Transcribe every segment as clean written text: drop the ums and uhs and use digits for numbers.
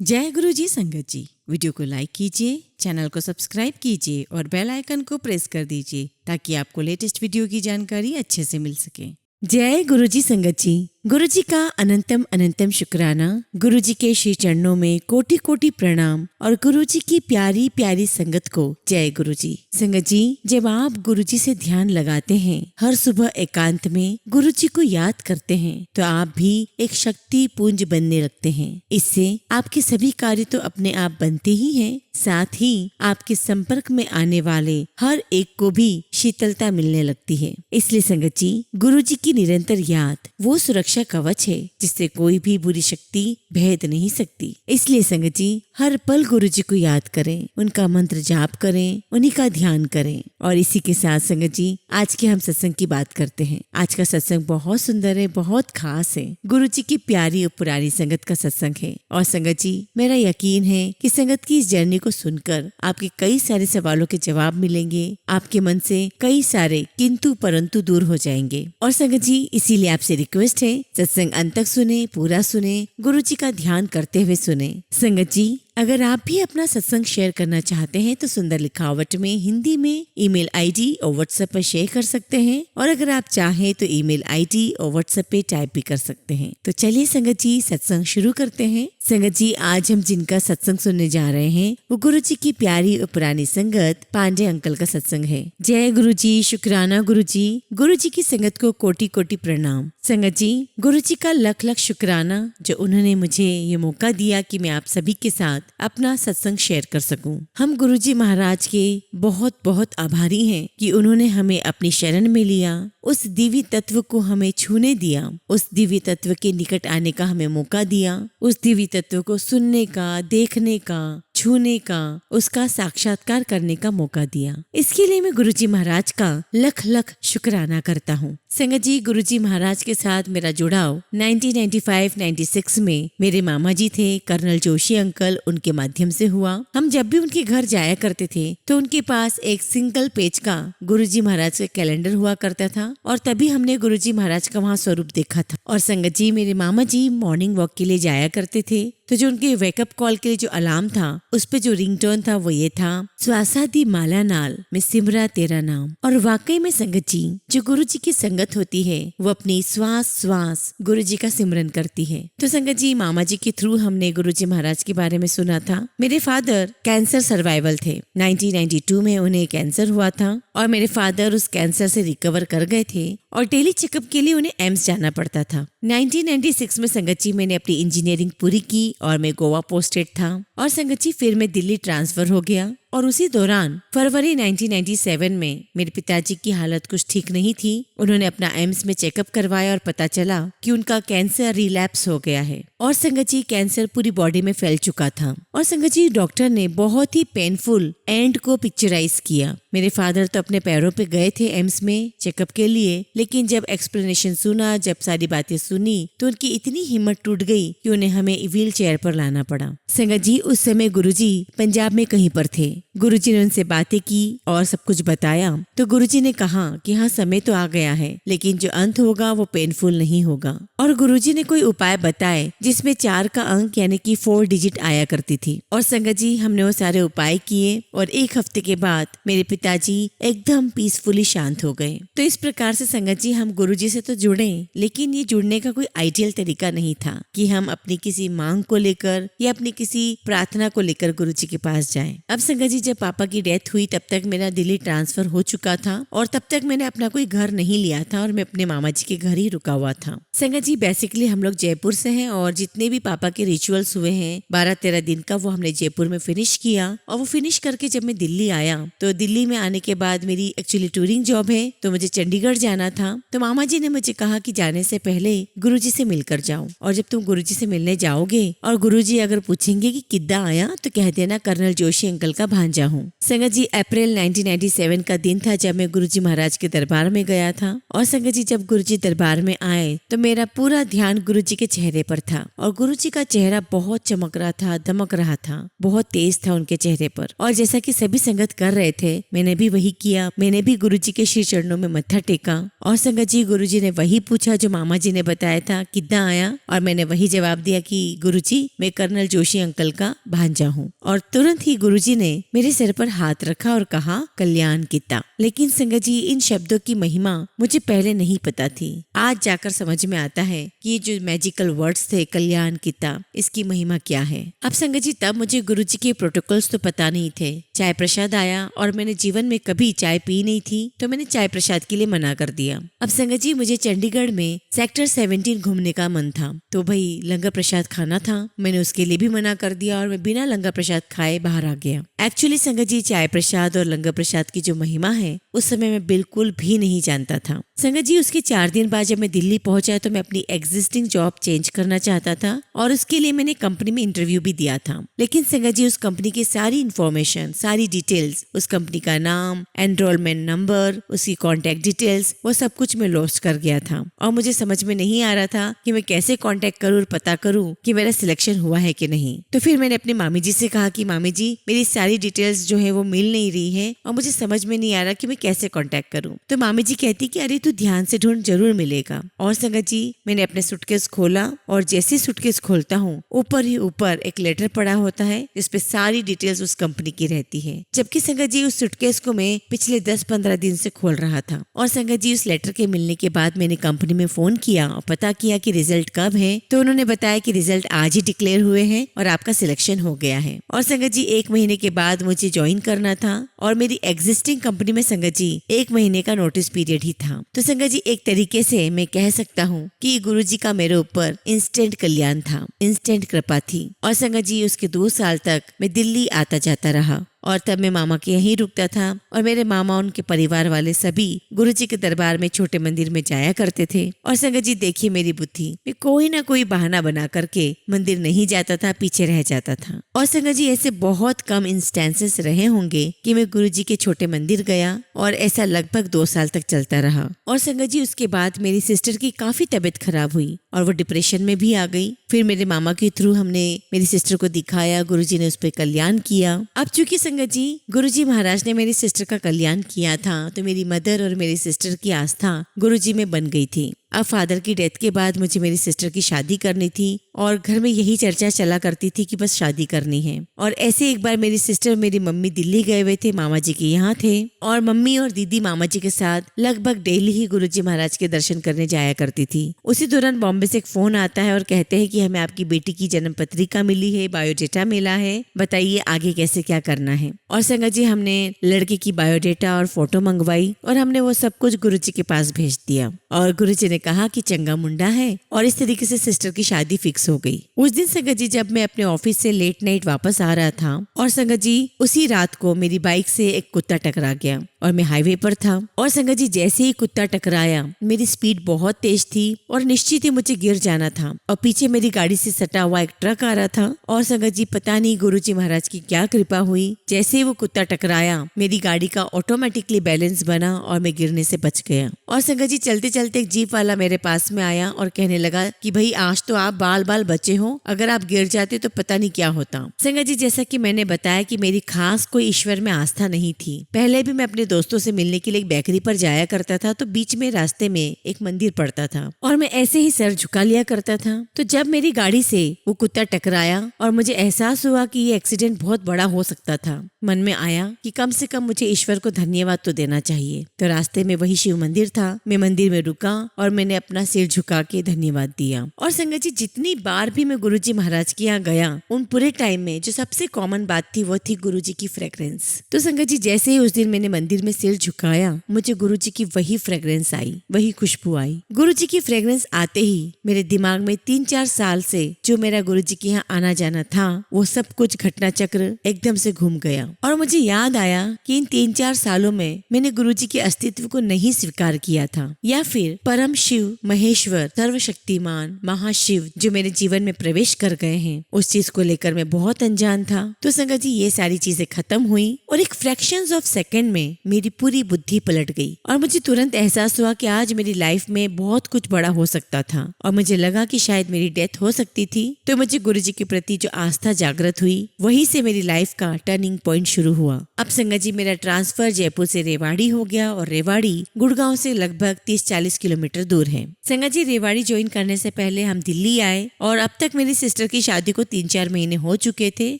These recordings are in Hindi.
जय गुरु जी संगत जी। वीडियो को लाइक कीजिए, चैनल को सब्सक्राइब कीजिए और बेल आइकन को प्रेस कर दीजिए ताकि आपको लेटेस्ट वीडियो की जानकारी अच्छे से मिल सके। जय गुरु जी संगत जी। गुरु जी का अनंतम अनंतम शुक्राना। गुरु जी के श्री चरणों में कोटि कोटि प्रणाम और गुरु जी की प्यारी प्यारी संगत को जय गुरु जी। संगत जी, जब आप गुरु जी से ध्यान लगाते हैं, हर सुबह एकांत में गुरु जी को याद करते हैं, तो आप भी एक शक्ति पुंज बनने लगते हैं। इससे आपके सभी कार्य तो अपने आप बनते ही हैं, साथ ही आपके संपर्क में आने वाले हर एक को भी शीतलता मिलने लगती है। इसलिए संगत जी, गुरु जी की निरंतर याद वो सुरक्षा कवच है जिससे कोई भी बुरी शक्ति भेद नहीं सकती। इसलिए संगत जी, हर पल गुरु जी को याद करें, उनका मंत्र जाप करें, उन्हीं का ध्यान करें। और इसी के साथ संगत जी, आज के हम सत्संग की बात करते हैं। आज का सत्संग बहुत सुंदर है, बहुत खास है। गुरु जी की प्यारी और पुरानी संगत का सत्संग है। और संगत जी, मेरा यकीन है कि संगत की इस जर्नी को सुनकर आपके कई सारे सवालों के जवाब मिलेंगे, आपके मन से कई सारे किंतु परंतु दूर हो जाएंगे। और संगत जी, इसीलिए आपसे रिक्वेस्ट है, सत्संग अंत तक सुने, पूरा सुने, गुरु जी का ध्यान करते हुए सुने। संगत जी, अगर आप भी अपना सत्संग शेयर करना चाहते हैं तो सुंदर लिखावट में हिंदी में ईमेल आईडी और व्हाट्सएप पर शेयर कर सकते हैं। और अगर आप चाहें तो ईमेल आईडी और व्हाट्सएप पे टाइप भी कर सकते हैं। तो चलिए संगत जी, सत्संग शुरू करते हैं। संगत जी, आज हम जिनका सत्संग सुनने जा रहे हैं वो गुरु जी की प्यारी और पुरानी संगत पांडे अंकल का सत्संग है। जय गुरु जी, शुक्राना गुरु जी। गुरु जी की संगत को कोटि कोटि प्रणाम। संगत जी, गुरु जी का लख लख शुक्राना जो उन्होंने मुझे ये मौका दिया कि मैं आप सभी के साथ अपना सत्संग शेयर कर सकूं। हम गुरु जी महाराज के बहुत बहुत आभारी हैं कि उन्होंने हमें अपनी शरण में लिया, उस दिव्य तत्व को हमें छूने दिया, उस दिव्य तत्व के निकट आने का हमें मौका दिया, उस दिव्य तत्व को सुनने का, देखने का, छूने का, उसका साक्षात्कार करने का मौका दिया। इसके लिए मैं गुरुजी महाराज का लख लख शुक्राना करता हूँ। संगत जी, गुरुजी महाराज के साथ मेरा जुड़ाव 1995-96 में मेरे मामा जी थे कर्नल जोशी अंकल, उनके माध्यम से हुआ। हम जब भी उनके घर जाया करते थे तो उनके पास एक सिंगल पेज का गुरुजी महाराज का कैलेंडर हुआ करता था और तभी हमने गुरुजी महाराज का वहाँ स्वरूप देखा था। और संगत जी, मेरे मामा जी मॉर्निंग वॉक के लिए जाया करते थे तो जो उनके वेकअप कॉल के लिए जो अलार्म था उस पे जो रिंगटोन था वो ये था, श्वासा दी माला नाल मैं सिमरा तेरा नाम। और वाकई में संगत जी, जो गुरु जी की संगत होती है वो अपनी श्वास श्वास गुरु जी का सिमरन करती है। तो संगत जी, मामा जी के थ्रू हमने गुरु जी महाराज के बारे में सुना था। मेरे फादर कैंसर सर्वाइवल थे। 1992 में उन्हें कैंसर हुआ था और मेरे फादर उस कैंसर से रिकवर कर गए थे और डेली चेकअप के लिए उन्हें एम्स जाना पड़ता था। 1996 में संगत जी मैंने अपनी इंजीनियरिंग पूरी की और मैं गोवा पोस्टेड था। और संगत जी, फिर मैं दिल्ली ट्रांसफर हो गया और उसी दौरान फरवरी 1997 में मेरे पिताजी की हालत कुछ ठीक नहीं थी। उन्होंने अपना एम्स में चेकअप करवाया और पता चला कि उनका कैंसर रिलैप्स हो गया है। और संगत जी, कैंसर पूरी बॉडी में फैल चुका था। और संगत जी, डॉक्टर ने बहुत ही पेनफुल एंड को पिक्चराइज किया। मेरे फादर तो अपने पैरों पे गए थे एम्स में चेकअप के लिए, लेकिन जब एक्सप्लेनेशन सुना, जब सारी बातें सुनी तो उनकी इतनी हिम्मत टूट गई कि उन्हें हमें व्हील चेयर पर लाना पड़ा। संगत जी, उस समय गुरुजी पंजाब में कहीं पर थे। गुरुजी ने उनसे बातें की और सब कुछ बताया तो गुरुजी ने कहा कि हाँ, समय तो आ गया है लेकिन जो अंत होगा वो पेनफुल नहीं होगा। और गुरुजी ने कोई उपाय बताए जिसमें 4 का अंक यानी कि 4 डिजिट आया करती थी। और संगत जी, हमने वो सारे उपाय किए और 1 हफ्ते के बाद मेरे पिताजी एकदम पीसफुली शांत हो गए। तो इस प्रकार से संगत जी, हम गुरुजी से तो जुड़े, लेकिन ये जुड़ने का कोई आइडियल तरीका नहीं था कि हम अपनी किसी मांग को लेकर या अपनी किसी प्रार्थना को लेकर गुरुजी के पास जाएं। अब संगत जी, जब पापा की डेथ हुई तब तक मेरा दिल्ली ट्रांसफर हो चुका था और तब तक मैंने अपना कोई घर नहीं लिया था और मैं अपने मामा जी के घर ही रुका हुआ था। संगत जी, बेसिकली हम लोग जयपुर से हैं और जितने भी पापा के रिचुअल्स हुए हैं 12-13 दिन का वो हमने जयपुर में फिनिश किया। और वो फिनिश करके जब मैं दिल्ली आया तो दिल्ली में आने के बाद मेरी एक्चुअली टूरिंग जॉब है तो मुझे चंडीगढ़ जाना था। तो मामा जी ने मुझे कहा कि जाने से पहले गुरुजी से मिलकर जाओ और जब तुम गुरुजी से मिलने जाओगे और गुरुजी अगर पूछेंगे कि किद्दा आया तो कह देना कर्नल जोशी अंकल का भांजा भांजा हूँ। संगत जी, अप्रैल 1997 का दिन था जब मैं गुरुजी महाराज के दरबार में गया था। और संगत जी, जब गुरुजी दरबार में आए तो मेरा पूरा ध्यान गुरुजी के चेहरे पर था और गुरुजी का चेहरा बहुत चमक रहा था, दमक रहा था, बहुत तेज था उनके चेहरे पर। और जैसा कि सभी संगत कर रहे थे, मैंने भी वही किया। मैंने भी गुरुजी के श्री चरणों में मत्था टेका और संगत जी, गुरुजी ने वही पूछा जो मामा जी ने बताया था, कितना आया। और मैंने वही जवाब दिया कि गुरुजी, मैं कर्नल जोशी अंकल का भांजा हूँ। और तुरंत ही गुरुजी ने मेरे सिर पर हाथ रखा और कहा, कल्याण किता। लेकिन संगत जी, इन शब्दों की महिमा मुझे पहले नहीं पता थी। आज जाकर समझ में आता है कि ये जो मैजिकल वर्ड्स थे, कल्याण किता, इसकी महिमा क्या है। अब संगत जी, तब मुझे गुरुजी के प्रोटोकॉल्स तो पता नहीं थे। चाय प्रसाद आया और मैंने जीवन में कभी चाय पी नहीं थी, तो मैंने चाय प्रसाद के लिए मना कर दिया। अब संगत जी, मुझे चंडीगढ़ में सेक्टर 17 घूमने का मन था, तो भाई लंगर प्रसाद खाना था। मैंने उसके लिए भी मना कर दिया और मैं बिना लंगर प्रसाद खाए बाहर आ गया। एक्चुअली संगत जी, चाय प्रसाद और लंगर प्रसाद की जो महिमा है, उस समय मैं बिल्कुल भी नहीं जानता था। संगत जी, उसके 4 दिन बाद जब मैं दिल्ली पहुंचा तो मैं अपनी एग्जिस्टिंग जॉब चेंज करना चाहता था और उसके लिए मैंने कंपनी में इंटरव्यू भी दिया था। लेकिन संगत जी, उस कंपनी की सारी इन्फॉर्मेशन, सारी डिटेल्स, उस कंपनी का नाम, एनरोलमेंट नंबर, उसकी कॉन्टेक्ट डिटेल्स, वो सब कुछ मैं लॉस्ट कर गया था। और मुझे समझ में नहीं आ रहा था कि मैं कैसे कॉन्टेक्ट करूँ और पता करूँ कि मेरा सिलेक्शन हुआ है कि नहीं। तो फिर मैंने अपनी मामी जी से कहा कि मामी जी, मेरी सारी डिटेल्स जो है वो मिल नहीं रही है और मुझे समझ में नहीं आ रहा कि मैं कैसे कॉन्टेक्ट करूँ। तो मामी जी कहती कि अरे तू ध्यान से ढूंढ, जरूर मिलेगा। और संगत जी, मैंने अपने सूटकेस खोला और जैसे सूटकेस खोलता हूँ, ऊपर ही ऊपर एक लेटर पड़ा होता है जिसपे सारी डिटेल्स उस कंपनी की रहती है। जबकि संगत जी, उस सूटकेस को मैं पिछले 10-15 दिन से खोल रहा था। और संगत जी, उस लेटर के मिलने के बाद मैंने कंपनी में फोन किया और पता किया कि रिजल्ट कब है। तो उन्होंने बताया कि रिजल्ट आज ही डिक्लेयर हुए हैं और आपका सिलेक्शन हो गया है। और संगत जी, 1 महीने के बाद मुझे ज्वाइन करना था और मेरी एग्जिस्टिंग कंपनी में संगत जी 1 महीने का नोटिस पीरियड ही था। तो संगत जी, एक तरीके से मैं कह सकता हूँ कि गुरुजी का मेरे ऊपर इंस्टेंट कल्याण था, इंस्टेंट कृपा थी। और संगत जी, उसके 2 साल तक मैं दिल्ली आता जाता रहा और तब मैं मामा के यहीं रुकता था और मेरे मामा, उनके परिवार वाले सभी गुरुजी के दरबार में छोटे मंदिर में जाया करते थे। और संगत जी, देखिए मेरी बुद्धि, मैं कोई ना कोई बहाना बना करके मंदिर नहीं जाता था, पीछे रह जाता था। और संगत जी, ऐसे बहुत कम इंस्टेंसेस रहे होंगे कि मैं गुरुजी के छोटे मंदिर गया और ऐसा लगभग 2 साल तक चलता रहा। और संगत जी, उसके बाद मेरी सिस्टर की काफी तबीयत खराब हुई और वो डिप्रेशन में भी आ गई। फिर मेरे मामा के थ्रू हमने मेरी सिस्टर को दिखाया, गुरुजी ने उस पर कल्याण किया। अब चूंकि संगत जी, गुरुजी महाराज ने मेरी सिस्टर का कल्याण किया था, तो मेरी मदर और मेरी सिस्टर की आस्था गुरुजी में बन गई थी। अब फादर की डेथ के बाद मुझे मेरी सिस्टर की शादी करनी थी और घर में यही चर्चा चला करती थी कि बस शादी करनी है। और ऐसे एक बार मेरी सिस्टर, मेरी मम्मी दिल्ली गए हुए थे, मामा जी के यहाँ थे और मम्मी और दीदी मामा जी के साथ लगभग डेली ही गुरुजी महाराज के दर्शन करने जाया करती थी। उसी दौरान बॉम्बे से एक फोन आता है और कहते हैं कि हमें आपकी बेटी की जन्म पत्रिका मिली है, बायोडेटा मिला है, बताइए आगे कैसे क्या करना है। और संगत जी, हमने लड़के की बायोडेटा और फोटो मंगवाई और हमने वो सब कुछ गुरुजी के पास भेज दिया और गुरुजी ने कहा कि चंगा मुंडा है। और इस तरीके से सिस्टर की शादी फिक्स हो गई। उस दिन संगत जी, जब मैं अपने ऑफिस से लेट नाइट वापस आ रहा था और संगत जी, उसी रात को मेरी बाइक से एक कुत्ता टकरा गया और मैं हाईवे पर था। और संगत जी, जैसे ही कुत्ता टकराया, मेरी स्पीड बहुत तेज थी और निश्चित ही मुझे गिर जाना था और पीछे मेरी गाड़ी से सटा हुआ एक ट्रक आ रहा था। और संगत जी, पता नहीं गुरुजी महाराज की क्या कृपा हुई, जैसे ही वो कुत्ता टकराया, मेरी गाड़ी का ऑटोमेटिकली बैलेंस बना और मैं गिरने से बच गया। और संगत जी, चलते चलते एक जीप वाला मेरे पास में आया और कहने लगा कि भाई आज तो आप बाल बाल बचे हो, अगर आप गिर जाते तो पता नहीं क्या होता। संगत जी, जैसा कि मैंने बताया कि मेरी खास कोई ईश्वर में आस्था नहीं थी। पहले भी मैं अपने दोस्तों से मिलने के लिए एक बेकरी पर जाया करता था, तो बीच में रास्ते में एक मंदिर पड़ता था और मैं ऐसे ही सर झुका लिया करता था। तो जब मेरी गाड़ी से वो कुत्ता टकराया और मुझे एहसास हुआ कि ये एक्सीडेंट बहुत बड़ा हो सकता था, मन में आया कि कम से कम मुझे ईश्वर को धन्यवाद तो देना चाहिए। तो रास्ते में वही शिव मंदिर था, मैं मंदिर में रुका और मैंने अपना सिर झुका के धन्यवाद दिया। और संगत जी, जितनी बार भी मैं गुरुजी महाराज के यहाँ गया, उन पूरे टाइम में जो सबसे कॉमन बात थी वो थी गुरुजी की फ्रेग्रेंस। तो संगत जी, जैसे ही उस दिन मैंने मंदिर में सिर झुकाया, मुझे गुरुजी की वही फ्रेग्रेंस आई, वही खुशबू आई। गुरुजी की फ्रेग्रेंस आते ही मेरे दिमाग में 3-4 साल से जो मेरा गुरुजी के यहाँ आना जाना था, वो सब कुछ घटना चक्र एकदम से घूम गया। और मुझे याद आया कि इन 3-4 सालों में मैंने गुरुजी के अस्तित्व को नहीं स्वीकार किया था, या फिर परम शिव, महेश्वर, सर्वशक्तिमान, महाशिव जो मेरे जीवन में प्रवेश कर गए हैं, उस चीज को लेकर मैं बहुत अनजान था। तो संगत जी, ये सारी चीजें खत्म हुई और एक फ्रैक्शंस ऑफ सेकंड में मेरी पूरी बुद्धि पलट गई और मुझे तुरंत एहसास हुआ कि आज मेरी लाइफ में बहुत कुछ बड़ा हो सकता था और मुझे लगा कि शायद मेरी डेथ हो सकती थी। तो मुझे गुरुजी के प्रति जो आस्था जागृत हुई, वहीं से मेरी लाइफ का टर्निंग पॉइंट शुरू हुआ। अब संगत जी, मेरा ट्रांसफर जयपुर से रेवाड़ी हो गया और रेवाड़ी गुड़गांव से लगभग 30-40 किलोमीटर दूर है। संगत जी, रेवाड़ी ज्वाइन करने से पहले हम दिल्ली आए और अब तक मेरी सिस्टर की शादी को 3-4 महीने हो चुके थे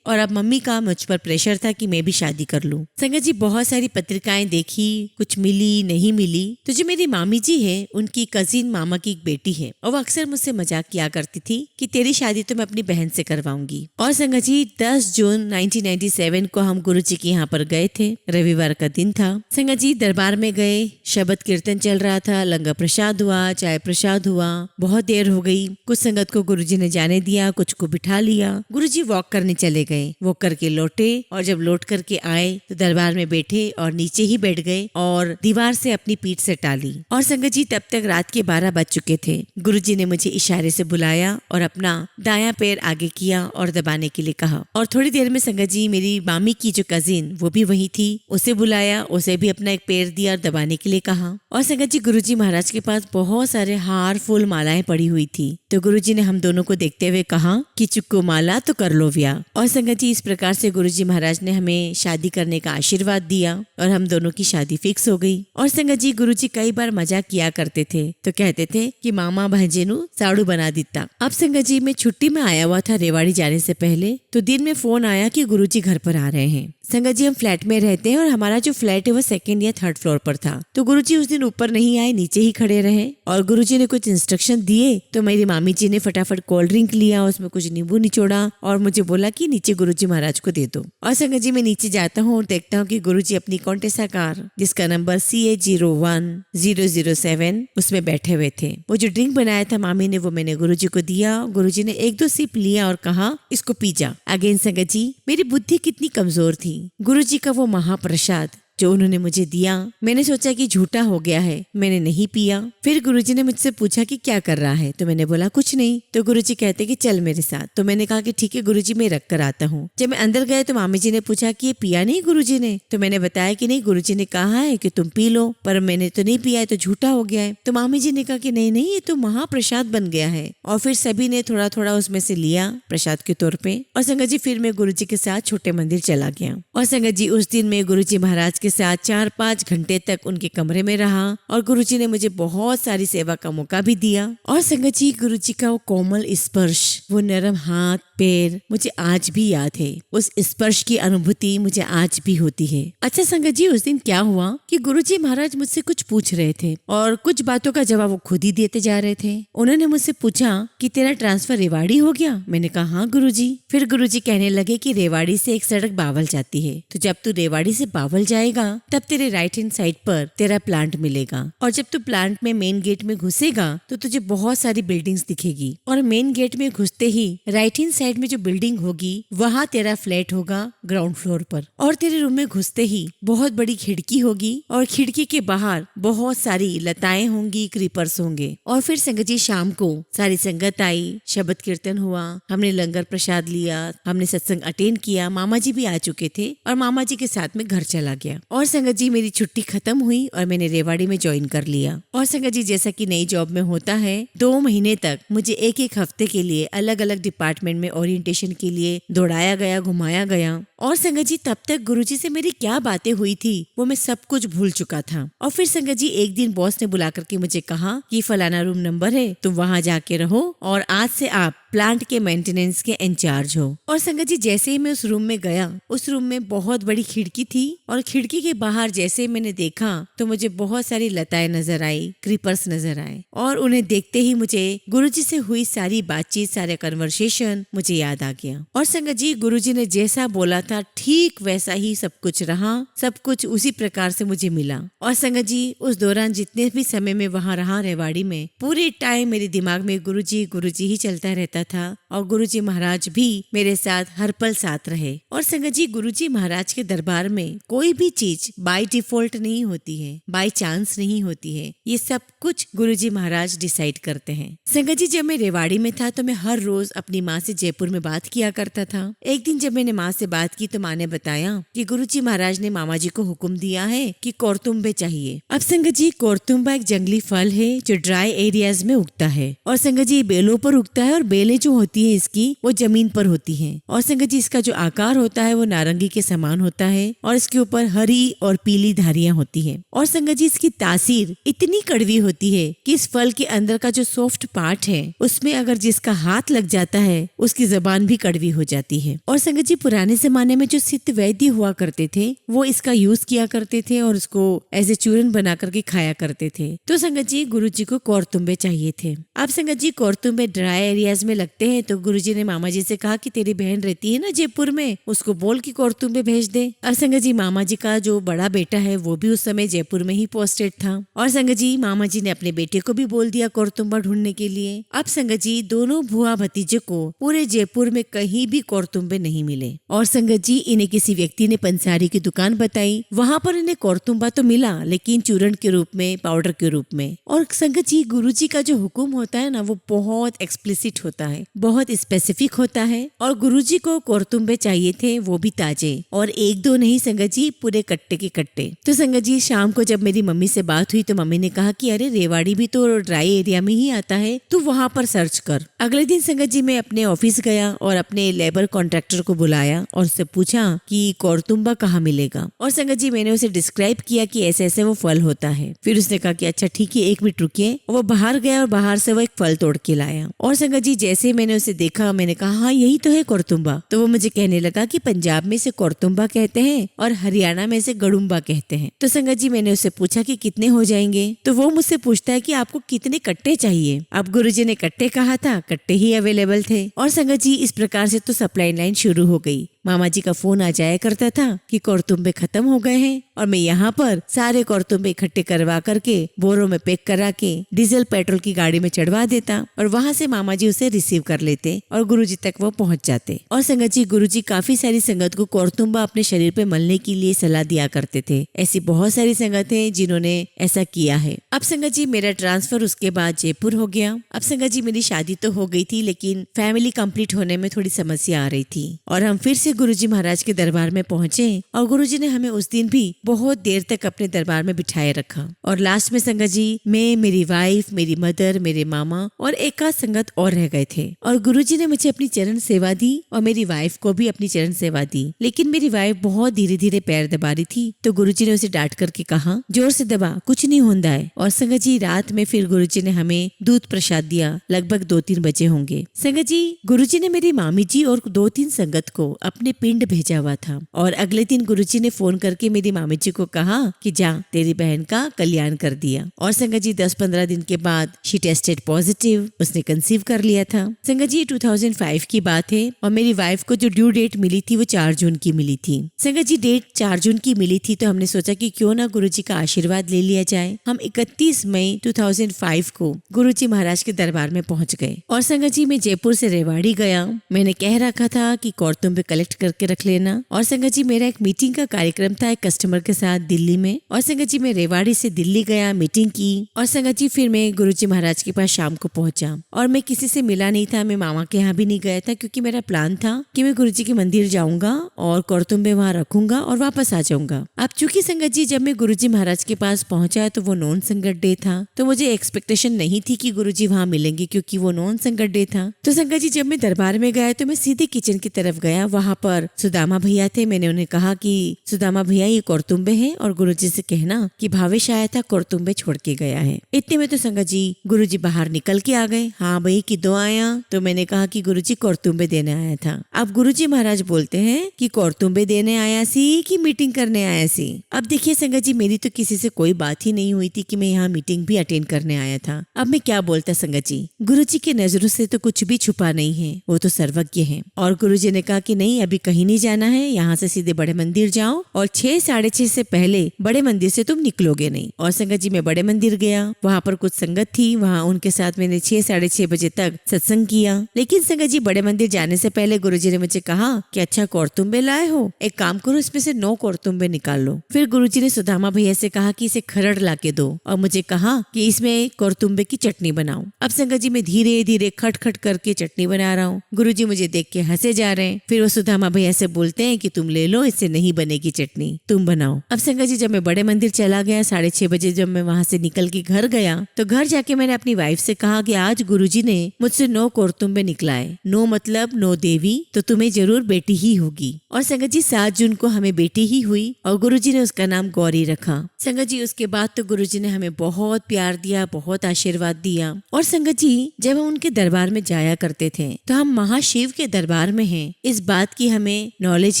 और अब मम्मी का मुझ पर प्रेशर था कि मैं भी शादी कर लूं। संगत जी, बहुत सारी पत्रिकाएं देखी, कुछ मिली नहीं मिली, तो जो मेरी मामी जी है, उनकी कजिन मामा की एक बेटी है और वो अक्सर मुझसे मजाक किया करती थी कि तेरी शादी तो मैं अपनी बहन से करवाऊंगी। और संगत जी, 10 जून 1997 को हम गुरुजी के यहाँ पर गए थे। रविवार का दिन था। संगत जी, दरबार में गए, शबद कीर्तन चल रहा था, लंगर प्रसाद हुआ, चाय प्रसाद हुआ, बहुत देर हो गई। कुछ संगत को गुरुजी ने जाने दिया, कुछ को बिठा लिया। गुरुजी वॉक करने चले गए, वॉक करके लौटे और जब लौट करके आए तो दरबार में बैठे और नीचे ही बैठ गए और दीवार से अपनी पीठ से टाली। और संगत जी, तब तक रात के 12 बज चुके थे। गुरुजी ने मुझे इशारे से बुलाया और अपना दायां पैर आगे किया और दबाने के लिए कहा। और थोड़ी देर में संगत जी, मेरी मामी की जो कजिन वो भी वही थी, उसे बुलाया, उसे भी अपना एक पैर दिया और दबाने के लिए कहा। और संगत जी, गुरुजी महाराज के पास बहुत सारे हार, फूल, मालाएं पड़ी हुई थी। तो गुरुजी ने हम दोनों को देखते हुए कहा कि चुक्को माला तो कर लो व्या। और संगत जी, इस प्रकार से गुरुजी महाराज ने हमें शादी करने का आशीर्वाद दिया और हम दोनों की शादी फिक्स हो गई। और संगत जी, गुरुजी कई बार मजाक किया करते थे, तो कहते थे कि मामा भांजेनु साड़ू बना देता। अब संगत जी, मैं छुट्टी में आया हुआ था रेवाड़ी जाने से पहले, तो दिन में फोन आया कि गुरुजी घर पर आ रहे हैं। संगत जी, हम फ्लैट में रहते हैं और हमारा जो फ्लैट है वो 2nd या 3rd फ्लोर पर था। तो गुरुजी उस दिन ऊपर नहीं आए, नीचे ही खड़े रहे और गुरुजी ने कुछ इंस्ट्रक्शन दिए। तो मेरी मामी जी ने फटाफट कोल्ड ड्रिंक लिया, उसमें कुछ नींबू निचोड़ा और मुझे बोला कि नीचे गुरुजी महाराज को दे दो। और संगत जी, मैं नीचे जाता हूँ और देखता हूँ कि गुरुजी अपनी कॉन्टेसा कार, जिसका नंबर CA01-007, उसमें बैठे हुए थे। वो जो ड्रिंक बनाया था मामी ने, वो मैंने गुरुजी को दिया। गुरुजी ने 1-2 सिप लिया और कहा, इसको पी जा। अगेन संगत जी, मेरी बुद्धि कितनी कमजोर थी। गुरुजी का वो महाप्रसाद जो उन्होंने मुझे दिया, मैंने सोचा कि झूठा हो गया है, मैंने नहीं पिया। फिर गुरुजी ने मुझसे पूछा कि क्या कर रहा है, तो मैंने बोला कुछ नहीं। तो गुरुजी कहते कि चल मेरे साथ। तो मैंने कहा कि ठीक है गुरुजी, मैं रख कर आता हूँ। जब मैं अंदर गए तो मामी जी ने पूछा कि ये पिया नहीं गुरुजी ने? तो मैंने बताया कि नहीं, गुरुजी ने कहा है कि तुम पी लो, पर मैंने तो नहीं पिया है, तो झूठा हो गया है। तो मामी जी ने कहा कि नहीं नहीं, ये तो महाप्रसाद बन गया है। और फिर सभी ने थोड़ा थोड़ा उसमें से लिया प्रसाद के तौर पे। और संगत जी, फिर मैं गुरुजी के साथ छोटे मंदिर चला गया। और संगत जी, उस दिन मैं गुरुजी महाराज के साथ 4-5 घंटे तक उनके कमरे में रहा और गुरुजी ने मुझे बहुत सारी सेवा का मौका भी दिया। और संगत जी, गुरुजी का वो कोमल स्पर्श, वो नरम हाथ पैर मुझे आज भी याद है। उस स्पर्श की अनुभूति मुझे आज भी होती है। अच्छा संगत जी, उस दिन क्या हुआ कि गुरुजी महाराज मुझसे कुछ पूछ रहे थे और कुछ बातों का जवाब वो खुद ही देते जा रहे थे। उन्होंने मुझसे पूछा कि तेरा ट्रांसफर रेवाड़ी हो गया? मैंने कहा हाँ गुरुजी। फिर गुरुजी कहने लगे कि रेवाड़ी से एक सड़क बावल जाती है, तो जब तू रेवाड़ी से बावल जाएगा तब तेरे राइट हैंड साइड पर तेरा प्लांट मिलेगा और जब तू प्लांट में मेन गेट में घुसेगा तो तुझे बहुत सारी बिल्डिंग्स दिखेगी और मेन गेट में घुसते ही राइट हैंड साइड में जो बिल्डिंग होगी वहाँ तेरा फ्लैट होगा ग्राउंड फ्लोर पर और तेरे रूम में घुसते ही बहुत बड़ी खिड़की होगी और खिड़की के बाहर बहुत सारी लताएं होंगी, क्रीपर्स होंगे। और फिर संगत जी शाम को सारी संगत आई, शबद कीर्तन हुआ, हमने लंगर प्रसाद लिया, हमने सत्संग अटेंड किया। मामा जी भी आ चुके थे और मामा जी के साथ में घर चला गया। और संगत जी मेरी छुट्टी खत्म हुई और मैंने रेवाड़ी में ज्वाइन कर लिया। और संगत जी जैसा कि नई जॉब में होता है 2 महीने तक मुझे एक हफ्ते के लिए अलग अलग डिपार्टमेंट में ओरिएंटेशन के लिए दौड़ाया गया, घुमाया गया। और संगत जी तब तक गुरुजी से मेरी क्या बातें हुई थी वो मैं सब कुछ भूल चुका था। और फिर संगत जी एक दिन बॉस ने बुला करके मुझे कहा कि फलाना रूम नंबर है, तुम वहाँ जाके रहो और आज से आप प्लांट के मेंटेनेंस के इंचार्ज हो। और संगत जी जैसे ही मैं उस रूम में गया, उस रूम में बहुत बड़ी खिड़की थी और खिड़की के बाहर जैसे ही मैंने देखा तो मुझे बहुत सारी लताएं नजर आई, क्रीपर्स नजर आए और उन्हें देखते ही मुझे गुरुजी से हुई सारी बातचीत, सारे कन्वर्सेशन मुझे याद आ गया। और संगत जी गुरुजी ने जैसा बोला था ठीक वैसा ही सब कुछ रहा, सब कुछ उसी प्रकार से मुझे मिला। और संगत जी उस दौरान जितने भी समय में वहाँ रहा रेवाड़ी में, पूरे टाइम मेरे दिमाग में गुरुजी ही चलता रहता था और गुरुजी महाराज भी मेरे साथ हर पल साथ रहे। और संगत जी गुरुजी महाराज के दरबार में कोई भी चीज बाय डिफॉल्ट नहीं होती है, बाय चांस नहीं होती है, ये सब कुछ गुरुजी महाराज डिसाइड करते हैं। संगत जी जब मैं रेवाड़ी में था तो मैं हर रोज अपनी माँ से जयपुर में बात किया करता था। एक दिन जब मैंने माँ से बात की तो माँ ने बताया कि गुरुजी महाराज ने मामा जी को हुक्म दिया है कि कोरतुम्बे चाहिए। अब संगत जी कोरतुम्बा एक जंगली फल है जो ड्राई एरियाज में उगता है और संगत जी बेलों पर उगता है और बेलें जो होती है इसकी वो जमीन पर होती है। और संगत जी इसका जो आकार होता है वो नारंगी के समान होता है और इसके ऊपर हरी और पीली धारियां होती है। और संगत जी इसकी तासीर इतनी कड़वी होती है कि इस फल के अंदर का जो सॉफ्ट पार्ट है उसमें अगर जिसका हाथ लग जाता है उसकी जबान भी कड़वी हो जाती है। और संगत जी पुराने जमाने में जो सिद्ध वैद्य हुआ करते थे वो इसका यूज किया करते थे और उसको एज ए चूरन बना करके खाया करते थे। तो संगत जी गुरुजी को कोरतुम्बे चाहिए थे। अब संगत जी कोरतुम्बे ड्राई एरियाज में लगते हैं तो गुरुजी ने मामा जी से कहा कि तेरी बहन रहती है ना जयपुर में, उसको बोल कि कोरतुम्बे भेज दे। अब संगत जी मामा जी का जो बड़ा बेटा है वो भी उस समय जयपुर में ही पोस्टेड था और संगत जी मामा जी ने अपने बेटे को भी बोल दिया कोरतुम्बा ढूंढने के लिए। अब संगत जी दोनों भुआ भतीजे को पूरे जयपुर में कहीं भी कोरतुम्बे नहीं मिले और संगत जी इन्हें किसी व्यक्ति ने पंसारी की दुकान बताई, वहाँ पर इन्हें कोरतुम्बा तो मिला लेकिन चूर्ण के रूप में, पाउडर के रूप में। और संगत जी गुरुजी का जो हुक्म होता है ना वो बहुत एक्सप्लिसिट होता है, बहुत स्पेसिफिक होता है और गुरुजी को कोरतुम्बे चाहिए थे वो भी ताजे और एक दो नहीं संगत जी पूरे कट्टे के कट्टे। तो संगत जी शाम को जब मेरी मम्मी से बात हुई तो मम्मी ने कहा कि अरे रेवाड़ी भी तो ड्राई एरिया में ही आता है, तू वहाँ पर सर्च कर। अगले दिन संगत जी मैं अपने ऑफिस गया और अपने लेबर कॉन्ट्रैक्टर को बुलाया और उससे पूछा कि कोरतुम्बा कहाँ मिलेगा। और संगत जी मैंने उसे डिस्क्राइब किया कि ऐसे ऐसे वो फल होता है। फिर उसने कहा कि अच्छा ठीक है 1 मिनट रुकिए। वो बाहर गया और बाहर से वो एक फल तोड़ के लाया और संगत जी जैसे मैंने उसे देखा मैंने कहा हाँ यही तो है कोरतुम्बा। तो वो मुझे कहने लगा कि पंजाब में इसे कोरतुम्बा कहते हैं और हरियाणा में इसे गड़ुम्बा कहते हैं। तो संगत जी मैंने उससे पूछा कि कितने हो जाएंगे, तो वो मुझसे पूछता है कि आपको कितने कट्टे चाहिए। अब गुरुजी ने कट्टे कहा था, कट्टे ही अवेलेबल थे और संगत जी इस प्रकार से तो सप्लाई लाइन शुरू हो गई। मामा जी का फोन आ जाया करता था कि कोरतुम्बे खत्म हो गए हैं और मैं यहाँ पर सारे कोरतुम्बे इकट्ठे करवा करके बोरों में पैक करा के डीजल पेट्रोल की गाड़ी में चढ़वा देता और वहाँ से मामा जी उसे रिसीव कर लेते और गुरुजी तक वो पहुँच जाते। और संगत जी गुरुजी काफी सारी संगत को कोरतुम्बा अपने शरीर पे मलने के लिए सलाह दिया करते थे। ऐसी बहुत सारी संगत है जिन्होंने ऐसा किया है। अब संगत जी मेरा ट्रांसफर उसके बाद जयपुर हो गया। अब संगत जी मेरी शादी तो हो गई थी लेकिन फैमिली कंप्लीट होने में थोड़ी समस्या आ रही थी और हम फिर से गुरुजी महाराज के दरबार में पहुंचे और गुरुजी ने हमें उस दिन भी बहुत देर तक अपने दरबार में बिठाए रखा। और लास्ट में संगत जी मैं, मेरी वाइफ, मेरी मदर, मेरे मामा और एक आध संगत और रह गए थे और गुरुजी ने मुझे अपनी चरण सेवा दी और मेरी वाइफ को भी अपनी चरण सेवा दी। लेकिन मेरी वाइफ बहुत धीरे धीरे पैर दबा रही थी तो गुरुजी ने उसे डांट करके कहा जोर से दबा, कुछ नहीं होता है। और संगत जी रात में फिर गुरुजी ने हमें दूध प्रसाद दिया, लगभग 2-3 बजे होंगे। संगत जी गुरुजी ने मेरी मामी जी और 2-3 संगत को अपने पिंड भेजा हुआ था और अगले दिन गुरुजी ने फोन करके मेरी मामी जी को कहा कि जा तेरी बहन का कल्याण कर दिया। और संगत जी 10-15 दिन के बाद शी टेस्टेड पॉजिटिव, उसने कंसीव कर लिया था। संगत जी 2005 की बात है और मेरी वाइफ को जो ड्यू डेट मिली थी वो 4 जून की मिली थी। संगत जी डेट 4 जून की मिली थी तो हमने सोचा कि क्यों ना गुरुजी का आशीर्वाद ले लिया जाए। हम 31 मई 2005 को गुरुजी महाराज के दरबार में पहुंच गए और संगत जी मैं जयपुर से रेवाड़ी गया। मैंने कह रखा था कि कोरतुम्बे कलेक्ट करके रख लेना। और संगत जी मेरा एक मीटिंग का कार्यक्रम था एक कस्टमर के साथ दिल्ली में और संगत जी मैं रेवाड़ी से दिल्ली गया, मीटिंग की और संगत जी फिर मैं गुरुजी महाराज के पास शाम को पहुंचा और मैं किसी से मिला नहीं था, मैं मामा के यहाँ भी नहीं गया था क्योंकि मेरा प्लान था कि मैं गुरुजी के मंदिर जाऊंगा और कोरतुम्बे वहाँ रखूंगा और वापस आ जाऊंगा। अब चूंकि संगत जी जब मैं गुरुजी महाराज के पास पहुंचा तो वो नॉन संगत डे था तो मुझे एक्सपेक्टेशन नहीं थी कि गुरुजी वहाँ मिलेंगे क्योंकि वो नॉन संगत डे था। तो संगत जी जब मैं दरबार में गया तो मैं सीधे किचन की तरफ गया, वहाँ पर सुदामा भैया थे। मैंने उन्हें कहा कि सुदामा भैया ये कोरतुम्बे हैं और गुरुजी से कहना कि भावेश आया था कोरतुम्बे छोड़ के गया है। इतने में तो संगत जी गुरुजी बाहर निकल के आ गए। हाँ भाई किदो आया? तो मैंने कहा कि गुरुजी कोरतुम्बे देने आया था। अब गुरुजी महाराज बोलते हैं कि कोरतुम्बे देने आया सी कि मीटिंग करने आया सी। अब देखिए संगत जी मेरी तो किसी से कोई बात ही नहीं हुई थी कि मैं यहाँ मीटिंग भी अटेंड करने आया था। अब मैं क्या बोलता संगत जी, गुरुजी के नजरों से तो कुछ भी छुपा नहीं है, वो तो सर्वज्ञ है। और गुरुजी ने कहा कि नहीं अभी कहीं नहीं जाना है, यहाँ से सीधे बड़े मंदिर जाओ और 6 साढ़े 6 से पहले बड़े मंदिर से तुम निकलोगे नहीं। और संगत जी मैं बड़े मंदिर गया, वहाँ पर कुछ संगत थी, वहाँ उनके साथ मैंने 6 साढ़े 6 बजे तक सत्संग किया। लेकिन संगत जी बड़े मंदिर जाने से पहले गुरुजी ने मुझे कहा कि अच्छा कौरतुम्बे लाए हो, एक काम करो इसमें से 9 कौरतुम्बे निकाल लो। फिर गुरुजी ने सुदामा भैया से कहा कि इसे खरड़ ला के दो और मुझे कहा कि इसमें कौरतुम्बे की चटनी बनाओ। अब संगत जी मैं धीरे धीरे खट खट करके चटनी बना रहा हूँ। गुरुजी मुझे देख के हंसे जा रहे हैं। फिर वो सुदामा भैया से बोलते हैं कि तुम ले लो, इससे नहीं बनेगी चटनी, तुम बनाओ। अब संगत जी जब मैं बड़े मंदिर चला गया 6:30 बजे, जब मैं वहाँ से निकल के घर गया तो घर जाके मैंने अपनी वाइफ से कहा कि आज गुरुजी ने मुझसे 9 कौरतुम्बे निकलाए। 9 मतलब 9 देवी, तो तुम्हें जरूर बेटी ही होगी। और संगत जी 7 जून को हमें बेटी ही हुई और गुरुजी ने उसका नाम गौरी रखा। संगत जी उसके बाद तो गुरुजी ने हमें बहुत प्यार दिया, बहुत आशीर्वाद दिया। और संगत जी जब हम उनके दरबार में जाया करते थे तो हम महाशिव के दरबार में हैं, इस बात की हमें नॉलेज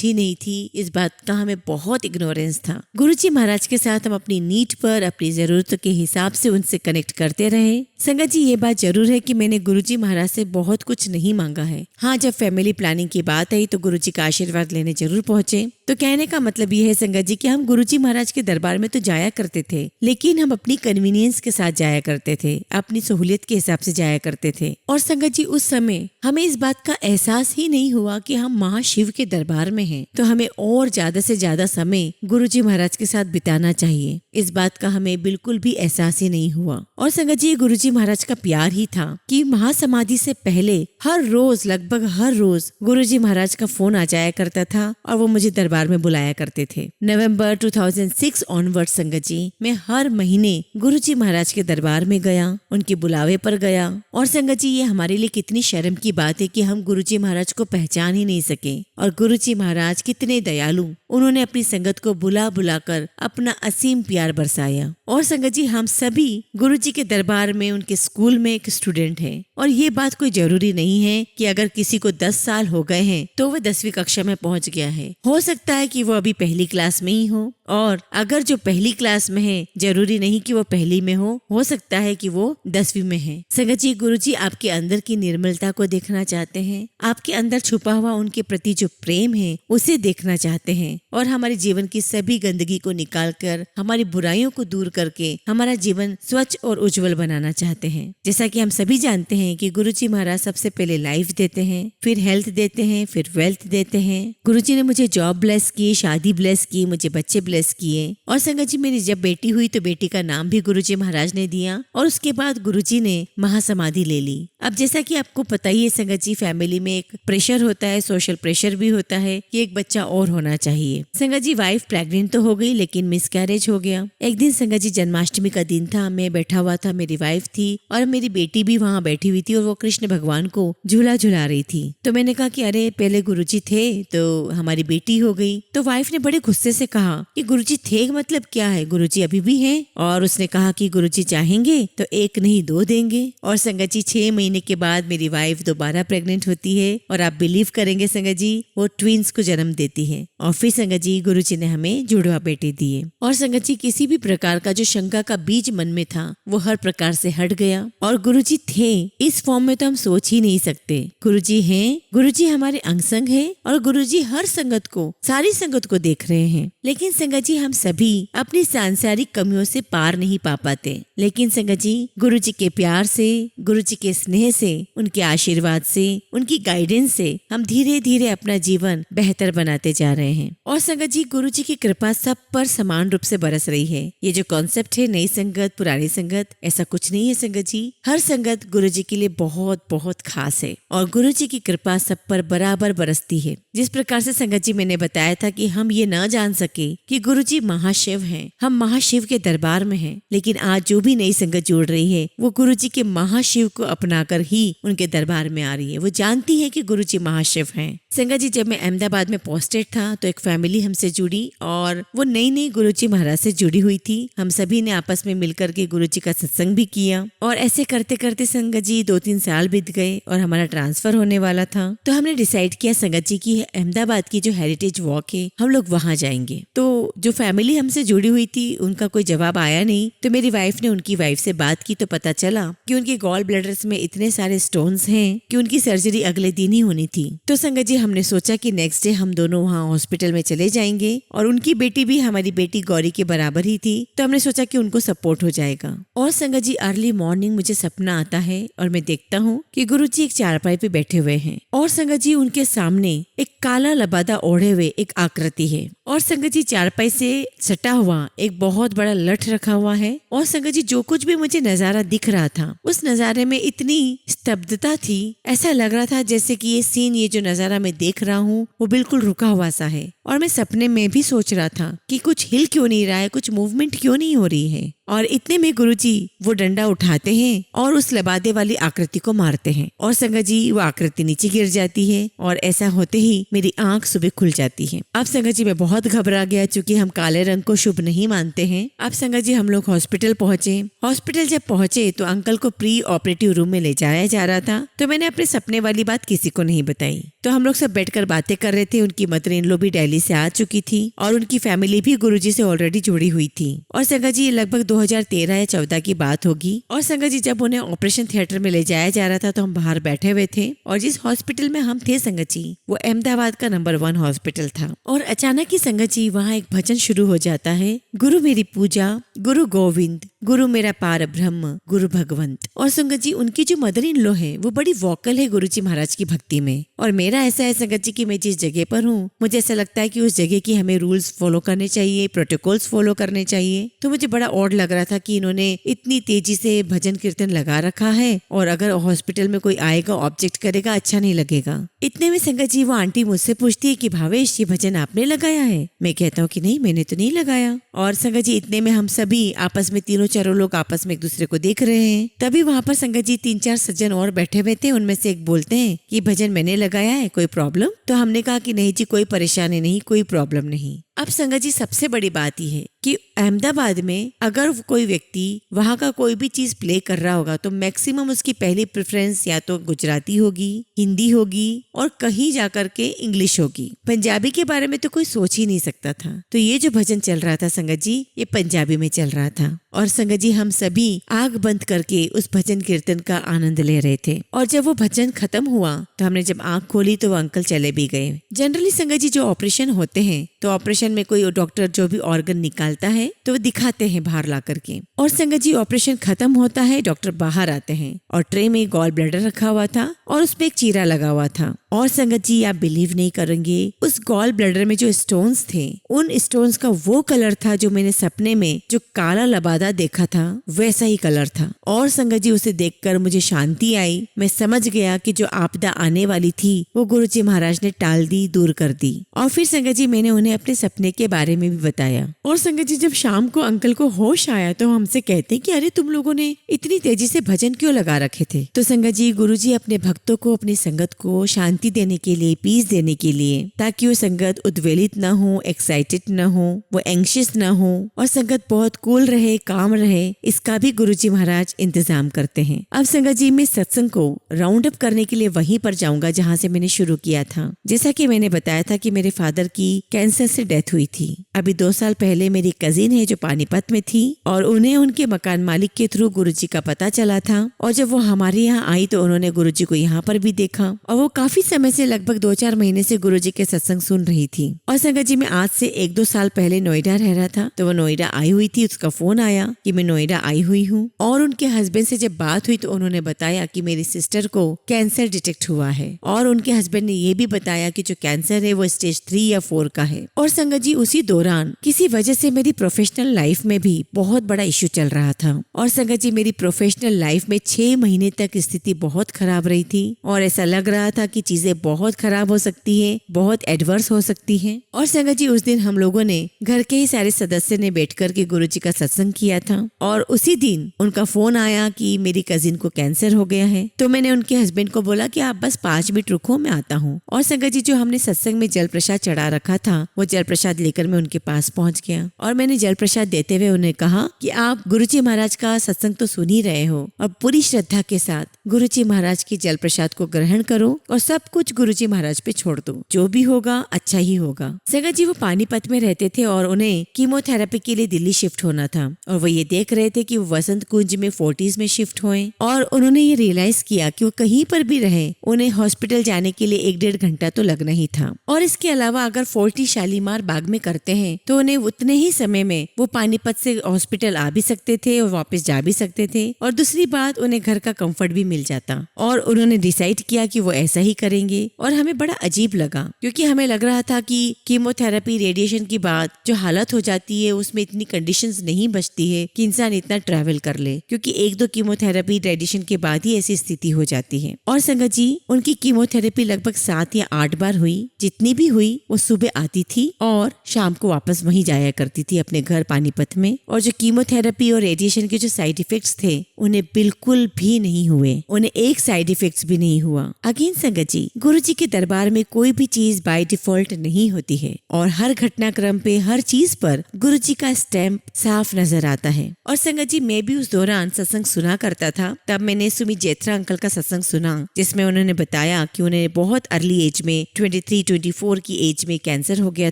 ही नहीं थी, इस बात का हमें बहुत इग्नोरेंस था। गुरुजी महाराज के साथ हम अपनी नीड पर, अपनी जरूरतों के हिसाब से उनसे कनेक्ट करते रहे। संगत जी ये बात जरूर है कि मैंने गुरुजी महाराज से बहुत कुछ नहीं मांगा है। हाँ, जब फैमिली प्लानिंग की बात आई तो गुरुजी का आशीर्वाद लेने जरूर पहुंचे। तो कहने का मतलब ये है संगत जी कि हम गुरुजी महाराज के दरबार में तो जाया करते थे, लेकिन हम अपनी कन्वीनियंस के साथ जाया करते थे, अपनी सहूलियत के हिसाब से जाया करते थे। और संगत जी उस समय हमें इस बात का एहसास ही नहीं हुआ कि हम महाशिव के दरबार में हैं, तो हमें और ज्यादा से ज्यादा समय गुरुजी महाराज के साथ बिताना चाहिए। इस बात का हमें बिल्कुल भी एहसास ही नहीं हुआ। और संगत जी गुरुजी महाराज का प्यार ही था कि महासमाधि से पहले हर रोज, लगभग हर रोज गुरुजी महाराज का फोन आ जाया करता था और वो मुझे दरबार में बुलाया करते थे। नवंबर 2006 ऑनवर्ड संगत जी मैं हर महीने गुरुजी महाराज के दरबार में गया, उनके बुलावे पर गया। और संगत जी ये हमारे लिए कितनी शर्म की बात है कि हम गुरुजी महाराज को पहचान ही नहीं सके। और गुरुजी महाराज कितने दयालु, उन्होंने अपनी संगत को बुला बुलाकर अपना असीम प्यार बरसाया। और संगत जी हम सभी गुरुजी के दरबार में, उनके स्कूल में एक स्टूडेंट हैं। और ये बात कोई जरूरी नहीं है कि अगर किसी को 10 साल हो गए हैं तो वह 10वीं कक्षा में पहुंच गया है। हो सकता है कि वो अभी पहली क्लास में ही हो, और अगर जो पहली क्लास में है जरूरी नहीं कि वो पहली में हो सकता है कि वो 10वीं में है। संगत जी गुरुजी आपके अंदर की निर्मलता को देखना चाहते हैं, आपके अंदर छुपा हुआ उनके प्रति जो प्रेम है उसे देखना चाहते हैं, और हमारे जीवन की सभी गंदगी को निकालकर, हमारी बुराइयों को दूर करके हमारा जीवन स्वच्छ और उज्जवल बनाना चाहते हैं। जैसा कि हम सभी जानते हैं कि गुरुजी महाराज सबसे पहले लाइफ देते हैं, फिर हेल्थ देते हैं, फिर वेल्थ देते हैं। गुरुजी ने मुझे जॉब ब्लेस की, शादी ब्लेस की, मुझे बच्चे ब्लेस किए। और संगत जी मेरी जब बेटी हुई तो बेटी का नाम भी गुरुजी महाराज ने दिया, और उसके बाद गुरुजी ने महासमाधि ले ली। अब जैसा कि आपको पता ही है संगत जी, फैमिली में एक प्रेशर होता है, सोशल प्रेशर भी होता है कि एक बच्चा और होना चाहिए। संगत जी वाइफ प्रेग्नेंट तो हो गई, लेकिन मिसकैरेज हो गया। एक दिन संगत जी जन्माष्टमी का दिन था, मैं बैठा हुआ था, मेरी वाइफ थी और मेरी बेटी भी वहाँ बैठी हुई थी, और वो कृष्ण भगवान को झूला झुला रही थी। तो मैंने कहा कि अरे पहले गुरुजी थे तो हमारी बेटी हो गई। तो वाइफ ने बड़े गुस्से से कहा कि गुरुजी थे मतलब क्या है, गुरुजी अभी भी हैं। और उसने कहा कि गुरुजी चाहेंगे तो 1 नहीं 2 देंगे। और संगत जी 6 महीने के बाद मेरी वाइफ दोबारा प्रेग्नेंट होती है, और आप बिलीव करेंगे संगत जी वो ट्विंस को जन्म देती है। और फिर संगत जी गुरुजी ने हमें जुड़वा बेटे दिए। और संगत जी किसी भी प्रकार का जो शंका का बीज मन में था वो हर प्रकार से हट गया। और गुरुजी थे इस फॉर्म में तो हम सोच ही नहीं सकते। गुरुजी हैं, गुरुजी हमारे अंग संग है, और गुरुजी हर संगत को, सारी संगत को देख रहे हैं। लेकिन संगत जी हम सभी अपनी सांसारिक कमियों से पार नहीं पा पाते, लेकिन संगत जी गुरुजी के प्यार से, गुरुजी के स्नेह से, उनके आशीर्वाद से, उनकी गाइडेंस से हम धीरे धीरे अपना जीवन बेहतर बनाते जा रहे हैं। और संगत जी गुरुजी की कृपा सब पर समान रूप से बरस रही है। ये जो कॉन्सेप्ट है नई संगत पुरानी संगत, ऐसा कुछ नहीं है संगत जी। हर संगत गुरुजी के लिए बहुत बहुत खास है, और गुरुजी की कृपा सब पर बराबर बरसती है। जिस प्रकार से संगत जी मैंने बताया था कि हम ये न जान सके कि गुरुजी महाशिव हैं, हम महाशिव के दरबार में हैं, लेकिन आज जो भी नई संगत जोड़ रही है वो गुरुजी के महाशिव को अपनाकर ही उनके दरबार में आ रही है। वो जानती है कि गुरुजी महाशिव हैं। संगत जी जब मैं अहमदाबाद में पोस्टेड था तो एक फैमिली हमसे जुड़ी, और वो नई नई गुरुजी महाराज से जुड़ी हुई थी। हम सभी ने आपस में मिलकर के गुरुजी का सत्संग भी किया, और ऐसे करते करते संगत जी 2-3 साल बीत गए और हमारा ट्रांसफर होने वाला था। तो हमने डिसाइड किया संगत जी की अहमदाबाद की जो हेरिटेज वॉक है हम लोग वहाँ जाएंगे। तो जो फैमिली हमसे जुड़ी हुई थी उनका कोई जवाब आया नहीं। तो मेरी वाइफ ने उनकी वाइफ से बात की तो पता चला कि उनके गॉल ब्लैडर्स में इतने सारे स्टोन्स हैं कि उनकी सर्जरी अगले दिन ही होनी थी। तो संगत जी हमने सोचा कि नेक्स्ट डे हम दोनों वहाँ हॉस्पिटल में चले जाएंगे और उनकी बेटी भी हमारी बेटी गौरी के बराबर ही थी, तो हमने सोचा कि उनको सपोर्ट हो जाएगा। और संगत जी अर्ली मॉर्निंग मुझे सपना आता है और मैं देखता हूँ कि गुरुजी एक चारपाई पे बैठे हुए हैं और संगत जी उनके सामने एक काला लबादा ओढ़े हुए एक आकृति है और संगत जी चारपाई से सटा हुआ एक बहुत बड़ा लठ रखा हुआ है। और संगत जी जो कुछ भी मुझे नजारा दिख रहा था उस नजारे में इतनी स्तब्धता थी, ऐसा लग रहा था जैसे कि ये सीन, ये जो नजारा मैं देख रहा हूँ वो बिल्कुल रुका हुआ सा है। और मैं सपने में भी सोच रहा था कि कुछ हिल क्यों नहीं रहा है, कुछ मूवमेंट क्यों नहीं हो रही है। और इतने में गुरुजी वो डंडा उठाते हैं और उस लबादे वाली आकृति को मारते हैं और संगत जी वो आकृति नीचे गिर जाती है और ऐसा होते ही मेरी आंख सुबह खुल जाती है। अब संगत जी मैं बहुत घबरा गया, चूंकि हम काले रंग को शुभ नहीं मानते हैं। अब संगत जी हम लोग हॉस्पिटल पहुंचे। हॉस्पिटल जब पहुंचे तो अंकल को प्री ऑपरेटिव रूम में ले जाया जा रहा था, तो मैंने अपने सपने वाली बात किसी को नहीं बताई। तो हम लोग सब बैठकर बातें कर रहे थे। उनकी मदर इन लॉ भी दिल्ली से आ चुकी थी और उनकी फैमिली भी गुरुजी से ऑलरेडी जुड़ी हुई थी। और संगत जी लगभग 2013 या 14 की बात होगी। और संगत जी जब उन्हें ऑपरेशन थिएटर में ले जाया जा रहा था तो हम बाहर बैठे हुए थे और जिस हॉस्पिटल में हम थे संगत जी वो अहमदाबाद का नंबर 1 हॉस्पिटल था। और अचानक ही संगत जी वहाँ एक भजन शुरू हो जाता है, गुरु मेरी पूजा, गुरु गोविंद, गुरु मेरा पार ब्रह्म, गुरु भगवंत। और संगत जी उनकी जो मदर इन लॉ है वो बड़ी वोकल है गुरुजी महाराज की भक्ति में। और मेरा ऐसा है संगत जी कि मैं जिस जगह पर हूँ मुझे ऐसा लगता है कि उस जगह की हमें रूल्स फॉलो करने चाहिए, प्रोटोकॉल्स फॉलो करने चाहिए। तो मुझे बड़ा ऑड लग रहा था कि इन्होंने इतनी तेजी से भजन कीर्तन लगा रखा है और अगर हॉस्पिटल में कोई आएगा ऑब्जेक्ट करेगा अच्छा नहीं लगेगा। इतने में संगत जी वो आंटी मुझसे पूछती है कि भावेश ये भजन आपने लगाया है? मैं कहता हूँ कि नहीं मैंने तो नहीं लगाया। और संगत जी इतने में हम सभी आपस में तीनों चारों लोग आपस में एक दूसरे को देख रहे हैं। तभी वहाँ पर संगत जी 3-4 सज्जन और बैठे हुए थे। उनमें से एक बोलते हैं कि भजन मैंने लगाया है, कोई प्रॉब्लम? तो हमने कहा कि नहीं जी कोई परेशानी नहीं, कोई प्रॉब्लम नहीं। अब संगत जी सबसे बड़ी बात यह है कि अहमदाबाद में अगर कोई व्यक्ति वहाँ का कोई भी चीज प्ले कर रहा होगा तो मैक्सिमम उसकी पहली प्रेफरेंस या तो गुजराती होगी, हिंदी होगी और कहीं जाकर के इंग्लिश होगी। पंजाबी के बारे में तो कोई सोच ही नहीं सकता था। तो ये जो भजन चल रहा था संगत जी ये पंजाबी में चल रहा था और संगत जी हम सभी आंख बंद करके उस भजन कीर्तन का आनंद ले रहे थे। और जब वो भजन खत्म हुआ तो हमने जब आंख खोली तो वो अंकल चले भी गए। जनरली संगत जी जो ऑपरेशन होते हैं तो ऑपरेशन में कोई डॉक्टर जो भी ऑर्गन निकालता है तो वो दिखाते हैं बाहर ला करके। और संगत जी ऑपरेशन खत्म होता है, डॉक्टर बाहर आते हैं और ट्रे में गॉल ब्लैडर रखा हुआ था और उस पे एक चीरा लगा हुआ था। और संगत जी आप बिलीव नहीं करेंगे उस गॉल ब्लैडर में जो स्टोन्स थे उन स्टोन्स का वो कलर था जो मैंने सपने में जो काला लबादा देखा था वैसा ही कलर था। और संगत जी उसे देखकर मुझे शांति आई। मैं समझ गया कि जो आपदा आने वाली थी वो गुरुजी महाराज ने टाल दी, दूर कर दी। और फिर संगत जी मैंने उन्हें अपने सपने के बारे में भी बताया। और संगत जी जब शाम को अंकल को होश आया तो हमसे कहते कि अरे तुम लोगों ने इतनी तेजी से भजन क्यों लगा रखे थे? तो संगत जी गुरुजी अपने भक्तों को, अपनी संगत को शांति देने के लिए, पीस देने के लिए, ताकि वो संगत उद्वेलित न हो, एक्साइटेड न हो, वो एंग्शियस न हो और संगत बहुत कूल रहे, काम रहे, इसका भी गुरुजी महाराज इंतजाम करते हैं। अब संगत जी मैं सत्संग को राउंड अप करने के लिए वहीं पर जाऊंगा जहाँ से मैंने शुरू किया था। जैसा कि मैंने बताया था कि मेरे फादर की कैंसर से डेथ हुई थी। अभी 2 साल पहले मेरी कजिन है जो पानीपत में थी और उन्हें उनके मकान मालिक के थ्रू गुरुजी का पता चला था और जब वो हमारे यहाँ आई तो उन्होंने गुरुजी को यहाँ पर भी देखा और वो काफी समय से लगभग 2-4 महीने से गुरुजी के सत्संग सुन रही थी। और संगत जी मैं आज से 1-2 साल पहले नोएडा रह रहा था तो वो नोएडा आई हुई थी। उसका फोन आया कि मैं नोएडा आई हुई हूँ और उनके हस्बैंड से जब बात हुई तो उन्होंने बताया कि मेरी सिस्टर को कैंसर डिटेक्ट हुआ है और उनके हस्बैंड ने ये भी बताया कि जो कैंसर है वो स्टेज 3 या 4 का है। और संगत जी उसी दौरान किसी वजह से मेरी प्रोफेशनल लाइफ में भी बहुत बड़ा इश्यू चल रहा था। और संगत जी मेरी प्रोफेशनल लाइफ में 6 महीने तक स्थिति बहुत खराब रही थी और ऐसा लग रहा था कि चीजें बहुत खराब हो सकती है, बहुत एडवर्स हो सकती है। और संगत जी उस दिन हम लोगों ने घर के ही सारे सदस्य ने बैठकर के गुरुजी का सत्संग किया था और उसी दिन उनका फोन आया कि मेरी कजिन को कैंसर हो गया है। तो मैंने उनके हस्बैंड को बोला कि आप बस 5 मिनट रुको, मैं आता हूँ। और संगत जी जो हमने सत्संग में जल प्रसाद चढ़ा रखा था वो जल प्रसाद लेकर मैं उनके उनके पास पहुंच गया और मैंने जल प्रसाद देते हुए उन्हें कहा कि आप गुरुजी महाराज का सत्संग तो सुन ही रहे हो और पूरी श्रद्धा के साथ गुरुजी महाराज की जल प्रसाद को ग्रहण करो और सब कुछ गुरुजी महाराज पे छोड़ दो, जो भी होगा अच्छा ही होगा। संगत जी वो पानीपत में रहते थे और उन्हें कीमोथेरेपी के लिए दिल्ली शिफ्ट होना था और वो ये देख रहे थे कि वो वसंत कुंज में 40s में शिफ्ट हुए और उन्होंने ये रियलाइज किया कि वो कहीं पर भी रहे उन्हें हॉस्पिटल जाने के लिए 1-1.5 घंटा तो लगना ही था। और इसके अलावा अगर 40 शालीमार बाग में करते हैं तो उन्हें उतने ही समय में वो पानीपत से हॉस्पिटल आ भी सकते थे और वापस जा भी सकते थे और दूसरी बात उन्हें घर का कंफर्ट भी मिल जाता। और उन्होंने डिसाइड किया कि वो ऐसा ही करेंगे और हमें बड़ा अजीब लगा क्योंकि हमें लग रहा था कि कीमोथेरेपी रेडिएशन की बाद जो हालत हो जाती है उसमें इतनी कंडीशंस नहीं बचती है कि इंसान इतना ट्रैवल कर ले, क्योंकि 1-2 कीमोथेरेपी रेडिएशन के बाद ही ऐसी स्थिति हो जाती है। और संगत जी उनकी कीमोथेरेपी लगभग 7 या 8 बार हुई। जितनी भी हुई वो सुबह आती थी और शाम को वापस वहीं जाया करती थी अपने घर पानीपत में। और जो कीमोथेरेपी और रेडिएशन के जो साइड इफेक्ट्स थे उन्हें बिल्कुल भी नहीं हुए, उन्हें एक साइड इफेक्ट्स भी नहीं हुआ। अगेन संगत जी गुरुजी के दरबार में कोई भी चीज बाय डिफॉल्ट नहीं होती है और हर घटनाक्रम पे हर चीज पर गुरुजी का स्टैम्प साफ नजर आता है। और संगत जी मैं भी उस दौरान सत्संग सुना करता था। तब मैंने सुमित जेत्रा अंकल का सत्संग सुना जिसमें उन्होंने बताया कि उन्हें बहुत अर्ली एज में 23-24 की एज में कैंसर हो गया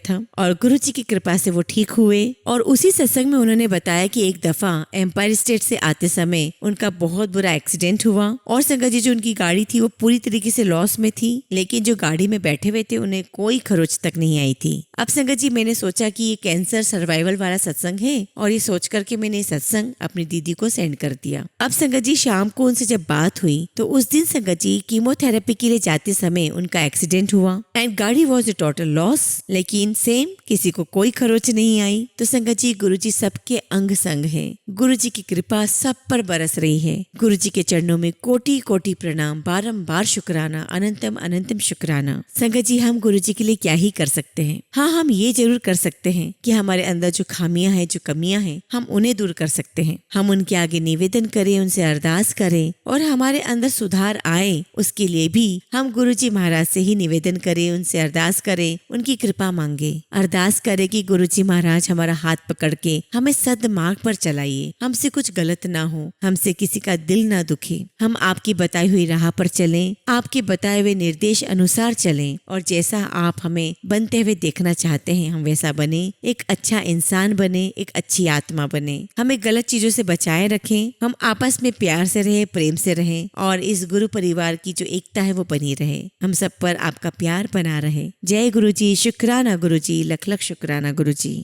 था और गुरुजी की कृपा से वो ठीक हुए। और उसी सत्संग में उन्होंने बताया कि एक दफा एम्पायर स्टेट से आते समय उनका बहुत बुरा एक्सीडेंट हुआ और संगत जी जो उनकी गाड़ी थी वो पूरी तरीके से लॉस में थी, लेकिन जो गाड़ी में बैठे हुए थे उन्हें कोई खरोच तक नहीं आई थी। अब संगत जी मैंने सोचा कि ये कैंसर सर्वाइवल वाला सत्संग है और ये सोच करके मैंने सत्संग अपनी दीदी को सेंड कर दिया। अब संगत जी शाम को उनसे जब बात हुई तो उस दिन संगत जी कीमोथेरेपी के लिए जाते समय उनका एक्सीडेंट हुआ एंड गाड़ी वॉज अ टोटल लॉस, लेकिन सेम किसी को कोई खरोच नहीं आई। तो संगत जी गुरुजी सबके अंग संग है, गुरुजी की कृपा सब पर बरस रही है। गुरुजी के चरणों में कोटि कोटि प्रणाम, बारंबार शुक्राना, अनंतम अनंतम शुक्राना। संगत जी हम गुरुजी के लिए क्या ही कर सकते हैं। हाँ हम ये जरूर कर सकते हैं कि हमारे अंदर जो खामियां हैं, जो कमियां हैं, हम उन्हें दूर कर सकते हैं। हम उनके आगे निवेदन करें, उनसे अरदास करें और हमारे अंदर सुधार आए उसके लिए भी हम गुरुजी महाराज से ही निवेदन करें, उनसे अरदास करें, उनकी कृपा मांगे। अरदास करें कि गुरुजी महाराज हमारा हाथ पकड़ के हमें सद्मार्ग पर चलाइए, हमसे कुछ गलत ना हो, हमसे किसी का दिल ना दुखे, हम आपकी बताई हुई राह पर चलें, आपके बताए हुए निर्देश अनुसार चलें और जैसा आप हमें बनते हुए देखना चाहते हैं हम वैसा बने, एक अच्छा इंसान बने, एक अच्छी आत्मा बने। हमें गलत चीजों से बचाए रखें, हम आपस में प्यार से रहें, प्रेम से रहें और इस गुरु परिवार की जो एकता है वो बनी रहे। हम सब पर आपका प्यार बना रहे। जय गुरुजी, शुक्राना गुरुजी, लख लख शुक्राना गुरुजी।